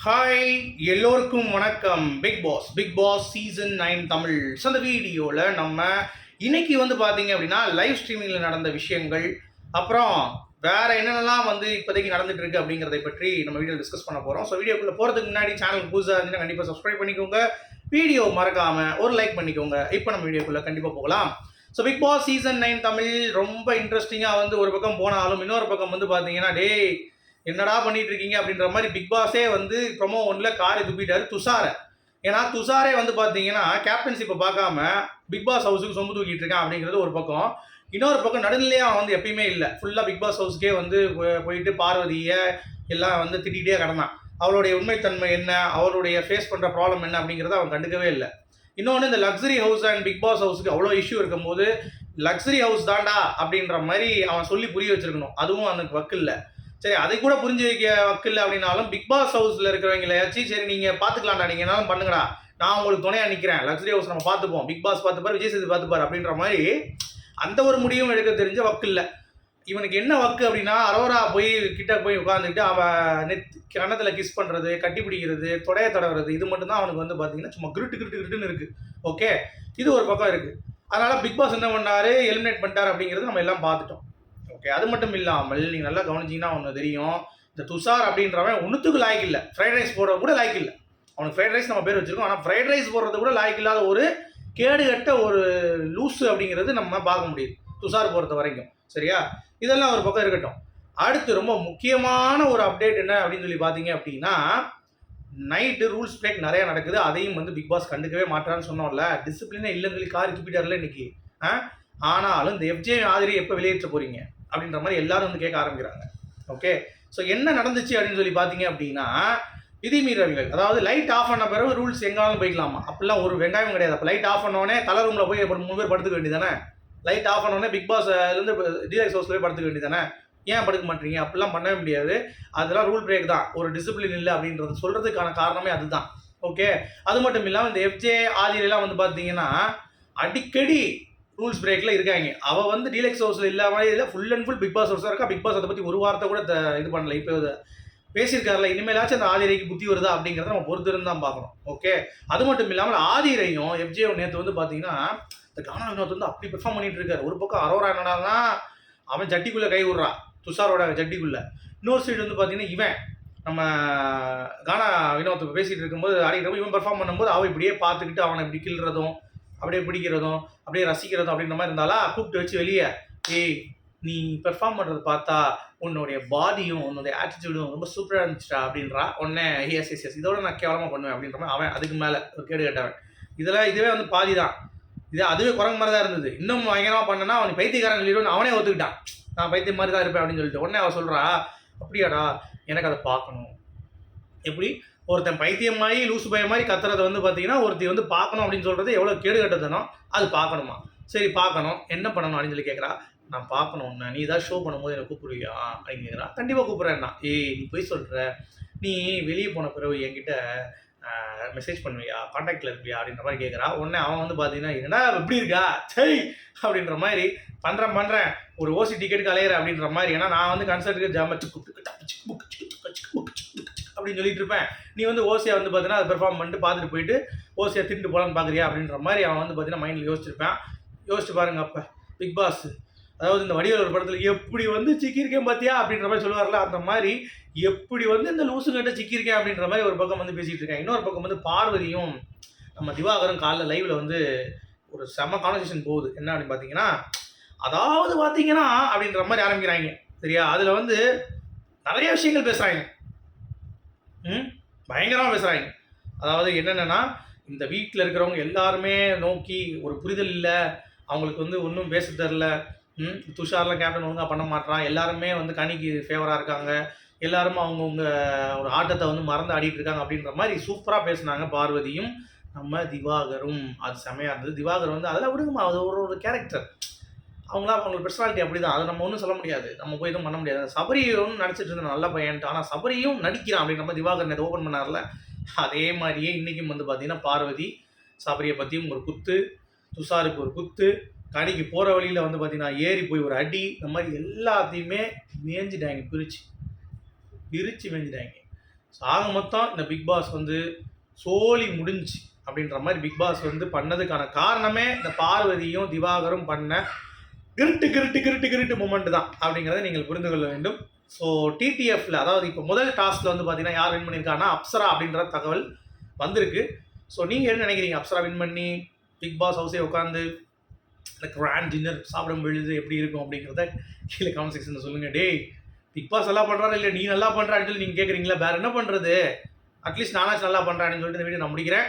Hi எல்லோருக்கும் வணக்கம். Big boss season 9 Tamil. So அந்த வீடியோவில் நம்ம இன்னைக்கு பார்த்தீங்க அப்படின்னா லைவ் ஸ்ட்ரீமிங்கில் நடந்த விஷயங்கள், அப்புறம் வேற என்னென்னலாம் இப்போதைக்கு நடந்துட்டு இருக்கு அப்படிங்கிறதை பற்றி நம்ம வீடியோ டிஸ்கஸ் பண்ண போகிறோம். ஸோ வீடியோக்குள்ளே போகிறதுக்கு முன்னாடி சேனல் புதுசாக இருந்தீங்கன்னா கண்டிப்பாக சப்ஸ்கிரைப் பண்ணிக்கோங்க, வீடியோ மறக்காமல் ஒரு லைக் பண்ணிக்கோங்க. இப்போ நம்ம வீடியோக்குள்ளே கண்டிப்பாக போகலாம். So big boss season 9 Tamil ரொம்ப இன்ட்ரெஸ்டிங்காக ஒரு பக்கம் போனாலும் இன்னொரு பக்கம் பார்த்தீங்கன்னா என்னடா பண்ணிட்டு இருக்கீங்க அப்படின்ற மாதிரி பிக் பாஸே ப்ரொமோ ஒன்ல காரை துப்பிட்டாரு துஷாரை. ஏன்னா துஷாரே பார்த்தீங்கன்னா கேப்டன்ஷிப்பை பார்க்காம பிக் பாஸ் ஹவுஸுக்கு சொம்பு தூக்கிட்டு இருக்கான் அப்படிங்கிறது ஒரு பக்கம். இன்னொரு பக்கம் நடுநிலையா எப்பயுமே இல்லை, ஃபுல்லாக பிக் பாஸ் ஹவுஸ்க்கே போயிட்டு பார்வதியை எல்லாம் திட்டிகிட்டே கிடந்தான். அவளுடைய உண்மைத்தன்மை என்ன, அவருடைய ஃபேஸ் பண்ணுற ப்ராப்ளம் என்ன அப்படிங்கிறத அவன் கண்டுக்கவே இல்லை. இன்னொன்று, இந்த luxury house and Bigg Boss ஹவுஸுக்கு அவ்வளோ இஷ்யூ இருக்கும்போது லக்ஸரி ஹவுஸ் தாண்டா அப்படின்ற மாதிரி அவன் சொல்லி புரிய வச்சிருக்கணும். அதுவும் அவனுக்கு வக்கு இல்லை. சரி, அதை கூட புரிஞ்சு வைக்க வக்கில்லை அப்படின்னாலும் பிக் பாஸ் ஹவுஸில் இருக்கிறவங்களையாச்சும் சரி நீங்கள் பார்த்துக்கலாம்டா, நீங்கள் என்னாலும் பண்ணுங்கடா, நான் உங்களுக்கு துணையாக நிற்கிறேன், லக்ஸரி ஹவுஸ் நம்ம பார்த்துப்போம், பிக் பாஸ் பார்த்துப்பார், விஜய் சேது பார்த்துப்பார் அப்படின்ற மாதிரி அந்த ஒரு முடிவும் எடுக்க தெரிஞ்ச வக்கு இல்லை. இவனுக்கு என்ன வக்கு அப்படின்னா, அரோரா கிட்ட போய் உட்காந்துக்கிட்டு அவன் கன்னத்தில் கிஸ் பண்ணுறது, கட்டி பிடிக்கிறது, தொடைய தடவுறது, இது மட்டும்தான் அவனுக்கு பார்த்தீங்கன்னா சும்மா கிருட்டுன்னு இருக்குது. ஓகே, இது ஒரு பக்கம் இருக்குது. அதனால் பிக் பாஸ் என்ன பண்ணார், எலிமினேட் பண்ணிட்டார் அப்படிங்கிறது நம்ம எல்லாம் பார்த்துட்டோம். ஓகே, அது மட்டும் இல்லாமல் நீங்கள் நல்லா கவனிச்சிங்கன்னா ஒன்று தெரியும், இந்த துஷார் அப்படின்றவன் ஒன்றுத்துக்கு லாய்க்கு இல்லை, ஃப்ரைட் ரைஸ் போடுறது கூட லாய்க்கு இல்லை. அவனுக்கு ஃப்ரைட் ரைஸ் நம்ம பேர் வச்சுருக்கோம், ஆனால் ஃப்ரைட் ரைஸ் போடுறது கூட லாய்க்கு இல்லாத ஒரு கேடுகட்ட ஒரு லூஸு அப்படிங்கிறது நம்ம பார்க்க முடியுது துஷார் பொறுத்த வரைக்கும். சரியா, இதெல்லாம் ஒரு பக்கம் இருக்கட்டும். அடுத்து ரொம்ப முக்கியமான ஒரு அப்டேட் என்ன அப்படின்னு சொல்லி பார்த்தீங்க அப்படின்னா, நைட்டு ரூல்ஸ் பிரேக் நிறையா நடக்குது. அதையும் பிக் பாஸ் கண்டுக்கவே மாட்டான்னு சொன்னோம்ல, டிசிப்ளினே இல்லைன்னு சொல்லி காரி துப்பிட்டார்ல இன்னைக்கு. ஆனாலும் இந்த எஃப்ஜே ஆதிரி எப்போ வெளியேற்ற போறீங்க அப்படின்ற மாதிரி எல்லாரும் கேட்க ஆரம்பிக்கிறாங்க. ஓகே, ஸோ என்ன நடந்துச்சு அப்படின்னு சொல்லி பார்த்தீங்க அப்படின்னா, விதிமீறல்கள், அதாவது லைட் ஆஃப் பண்ண பிறகு ரூல்ஸ் எங்காலும் போய்க்கலாமா, அப்படிலாம் ஒரு வெங்காயம் கிடையாது. அப்போ லைட் ஆஃப் பண்ணோடனே தலை ரூமில் போய் 3 பேர் படுத்துக்க வேண்டியதானே? லைட் ஆஃப் பண்ணோடனே பிக் பாஸ்லேருந்து டிலக்ஸ் ஹவுஸில் போய் படுத்துக்க வேண்டியதானே? ஏன் படுக்க மாட்டீங்க? அப்படிலாம் பண்ணவே முடியாது. அதெல்லாம் ரூல் பிரேக் தான், ஒரு டிசிப்ளின் இல்லை அப்படின்றது சொல்கிறதுக்கான காரணமே அதுதான். ஓகே, அது மட்டும் இல்லாமல் இந்த எஃப்ஜே ஆதிரெல்லாம் பார்த்தீங்கன்னா அடிக்கடி ரூல்ஸ் பிரேக்கில் இருக்காங்க. அவள் டீலக்ஸ் ஹவுஸில் இல்லாமல் இல்லை, full and full Bigg Boss ஹவுஸாக இருக்கா. பிக் பாஸ் அதை பற்றி ஒரு வார்த்தை கூட இது பண்ணல. இப்போ பேசியிருக்காருல, இனிமேலாச்சும் அந்த ஆதிரைக்கு புத்தி வருதா அப்படிங்கிறத நம்ம பொறுத்திருந்து தான் பார்க்கணும். ஓகே, அது மட்டும் இல்லாமல் ஆதிரையும் எஃப்ஜேவும் நேற்று பார்த்தீங்கன்னா இந்த கானா வினோத் அப்படி பெர்ஃபார்ம் பண்ணிட்டு இருக்காரு. ஒரு பக்கம் அரோரா என்னடானா அவன் ஜட்டிக்குள்ளே கை விடுறான், துஷாரோட ஜட்டிக்குள்ளே. இன்னொரு சைடு பார்த்தீங்கன்னா இவன் நம்ம கானா வினோத் பேசிகிட்டு இருக்கும்போது ஆடிக்கிறப்போ இவன் பெர்ஃபார்ம் பண்ணும்போது அவன் இப்படியே பார்த்துக்கிட்டு அவனை இப்படி கிள்றதும் அப்படியே பிடிக்கிறதும் அப்படியே ரசிக்கிறதும் அப்படின்ற மாதிரி இருந்தாலும் கூப்பிட்டு வச்சு வெளியே, ஏய் நீ பெர்ஃபார்ம் பண்ணுறது பார்த்தா உன்னுடைய பாடியும் உன்னுடைய ஆட்டிடியூடும் ரொம்ப சூப்பராக இருந்துச்சுடா அப்படின்றா. உடனே எஸ் இதோட நான் கேவலமாக பண்ணுவேன் அப்படின்ற மாதிரி அவன் அதுக்கு மேலே ஒரு கேடு கேட்டவன். இதுவே பாதி தான். அதுவே குரங்கு மாதிரி தான் இருந்தது. இன்னும் பயங்கரமாக பண்ணனா அவன் பைத்தியக்காரன் சொல்லிடுவோம், அவனே ஒத்துக்கிட்டான், நான் பைத்தியம் மாதிரி தான் இருப்பேன் அப்படின்னு சொல்லிட்டு. உடனே அவன் சொல்கிறா, அப்படியாடா எனக்கு அதை பார்க்கணும். எப்படி ஒருத்தன் பைத்தியமாயி லூசு பய மாதிரி கத்துறதை பார்த்தீங்கன்னா ஒருத்தி பார்க்கணும் அப்படின்னு சொல்கிறது எவ்வளோ கேடு கட்டதனோ, அது பார்க்கணுமா? சரி பார்க்கணும், என்ன பண்ணணும் அப்படின்னு சொல்லி கேட்குறா. நான் பார்க்கணும், நீ ஏதாவது ஷோ பண்ணும்போது என்னை கூப்பிடுவியா அப்படின்னு கேட்குறா. கண்டிப்பாக கூப்பிட்றேன்னா. ஏய் நீ போய் சொல்கிற, நீ வெளியே போன பிறகு என்கிட்ட மெசேஜ் பண்ணுவியா, கான்டாக்டில் இருப்பியா அப்படின்ற மாதிரி கேட்குறா. உடனே அவன் பார்த்தீங்கன்னா என்னடா எப்படி இருக்கா சரி அப்படின்ற மாதிரி பண்ணுறேன் ஒரு ஓசி டிக்கெட்டுக்கு அலையிற அப்படின்ற மாதிரி. ஏன்னா நான் கன்சர்ட்டுக்கு ஜாமச்சு அப்படின்னு சொல்லிட்டு இருப்பேன். நீ ஓசியை பார்த்தீங்கன்னா அதை பெர்ஃபார்ம் பண்ணிட்டு பார்த்துட்டு போயிட்டு ஓசியை திண்டு போகலான்னு பார்க்குறியா அப்படின்ற மாதிரி அவன் பார்த்தீங்கன்னா மைண்டில் யோசிச்சிருப்பேன். யோசிச்சு பாருங்க. அப்போ பிக் பாஸ், அதாவது இந்த வடிவேல் ஒரு படத்தில் எப்படி சிக்கியிருக்கேன் பார்த்தியா அப்படின்ற மாதிரி சொல்லுவார்ல, அந்த மாதிரி எப்படி இந்த லூசுங்கிட்ட சிக்கியிருக்கேன் அப்படின்ற மாதிரி ஒரு பக்கம் பேசிகிட்டு இருக்கேன். இன்னொரு பக்கம் பார்வதியும் நம்ம திவாகரும் காலைல லைவில் ஒரு செம கான்வர்சேஷன் போகுது. என்ன அப்படின்னு பார்த்தீங்கன்னா, அதாவது பார்த்தீங்கன்னா அப்படின்ற மாதிரி ஆரம்பிக்கிறாங்க. சரியா, அதில் நிறைய விஷயங்கள் பேசுகிறாங்க, பயங்கரமாக பேசுகிறாங்க. அதாவது என்னென்னா, இந்த வீட்டில் இருக்கிறவங்க எல்லாருமே நோக்கி ஒரு புரிதல் இல்லை, அவங்களுக்கு ஒன்றும் பேச தெரில, துஷார்லாம் கேப்டன் ஒழுங்காக பண்ண மாட்டான், எல்லாருமே கனிக்கு ஃபேவராக இருக்காங்க, எல்லாரும் அவங்கவுங்க ஒரு ஆட்டத்தை மறந்து ஆடிட்டு இருக்காங்க அப்படின்ற மாதிரி சூப்பராக பேசுனாங்க பார்வதியும் நம்ம திவாகரும். அது செமையாக இருந்தது. திவாகர் அதெல்லாம் விடுங்கம்மா, அது ஒரு கேரக்டர், அவங்களுக்கு பர்சனாலிட்டி அப்படி தான், அதை நம்ம ஒன்றும் சொல்ல முடியாது, நம்ம போய் எதுவும் பண்ண முடியாது. சபரியும் நடிச்சிட்டு இருந்த நல்ல பையன்ட்டு, ஆனால் சபரியும் நடிக்கிறான் அப்படின்ற மாதிரி திவாகர் நேற்று ஓப்பன் பண்ணார்ல, அதே மாதிரியே இன்றைக்கும் பார்த்தீங்கன்னா பார்வதி சபரியை பற்றியும் ஒரு குத்து, துஷாருக்கு ஒரு குத்து, கடைக்கு போகிற வழியில் பார்த்தீங்கன்னா ஏறி போய் ஒரு அடி, இந்த மாதிரி எல்லாத்தையுமே மேய்ஞ்சிட்டாங்க, பிரித்து மேய்ஞ்சிட்டாங்க. ஸோ ஆக மொத்தம் இந்த பிக் பாஸ் வந்து சோலி முடிஞ்சு அப்படின்ற மாதிரி பிக் பாஸ் வந்து பண்ணதுக்கான காரணமே இந்த பார்வதியும் திவாகரும் பண்ண கிருட்டு மூமெண்ட் தான் அப்படிங்கிறத நீங்கள் புரிந்து கொள்ள வேண்டும். ஸோ டிடிஎஃப்ல அதாவது இப்போ முதல் டாஸ்கில் வந்து பார்த்தீங்கன்னா யார் வின் பண்ணியிருக்காங்கன்னா அப்சரா அப்படின்ற தகவல் வந்திருக்கு. ஸோ நீங்கள் என்ன நினைக்கிறீங்க? அப்சரா வின் பண்ணி பிக் பாஸ் ஹவுஸே உட்காந்து இந்த கிராண்ட் டின்னர் சாப்பிடும் பொழுது எப்படி இருக்கும் அப்படிங்கிறத கீழே கமெண்ட் செக்ஷனில் சொல்லுங்கள். டேய் பிக் பாஸ் நல்லா பண்ணுறாரு இல்லை நீ நல்லா பண்ணுறான்னு சொல்லி நீங்கள் கேட்குறீங்களா? வேறு என்ன பண்ணுறது, அட்லீஸ்ட் நானாச்சும் நல்லா பண்ணுறேன்னு சொல்லிட்டு இந்த வீடியோ நான் முடிக்கிறேன்.